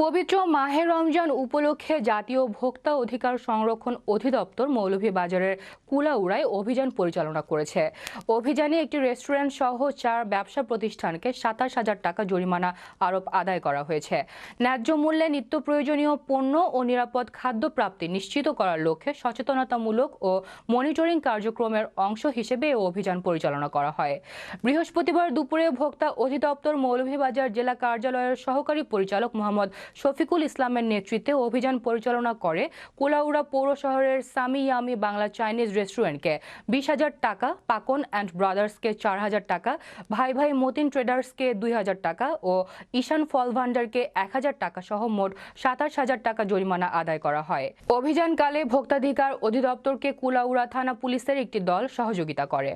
পবিত্র মাহে রমজান উপলক্ষে জাতীয় ভোক্তা অধিকার সংরক্ষণ অধিদপ্তর মৌলভীবাজারের কুলাউড়ায় অভিযান পরিচালনা করেছে। অভিযানে একটি রেস্টুরেন্ট সহ 4 ব্যবসা প্রতিষ্ঠানকে 27,000 টাকা জরিমানা আরোপ আদায় করা হয়েছে। ন্যায্য মূল্যে নিত্য প্রয়োজনীয় পণ্য ও নিরাপদ খাদ্য প্রাপ্তি নিশ্চিত করার লক্ষ্যে সচেতনতামূলক ও মনিটরিং কার্যক্রমের অংশ হিসেবে এই অভিযান পরিচালনা করা হয়। বৃহস্পতিবার দুপুরে ভোক্তা অধিদপ্তর মৌলভীবাজার জেলা কার্যালয়ের সহকারী পরিচালক মোহাম্মদ শফিকুল ইসলামের নেতৃত্বে অভিযান পরিচালনা করে কুলাউড়া পৌর শহরের সামি ইয়ামি বাংলা চাইনিজ রেস্টুরেন্টকে 20,000 টাকা, পাকন অ্যান্ড ব্রাদার্সকে 4,000 টাকা, ভাই ভাই মতিন ট্রেডার্সকে 2,000 টাকা ও ঈশান ফল ভান্ডারকে 1,000 টাকা সহ মোট 27,000 টাকা জরিমানা আদায় করা হয়। অভিযানকালে ভোক্তাধিকার অধিদপ্তরকে কুলাউড়া থানা পুলিশের একটি দল সহযোগিতা করে।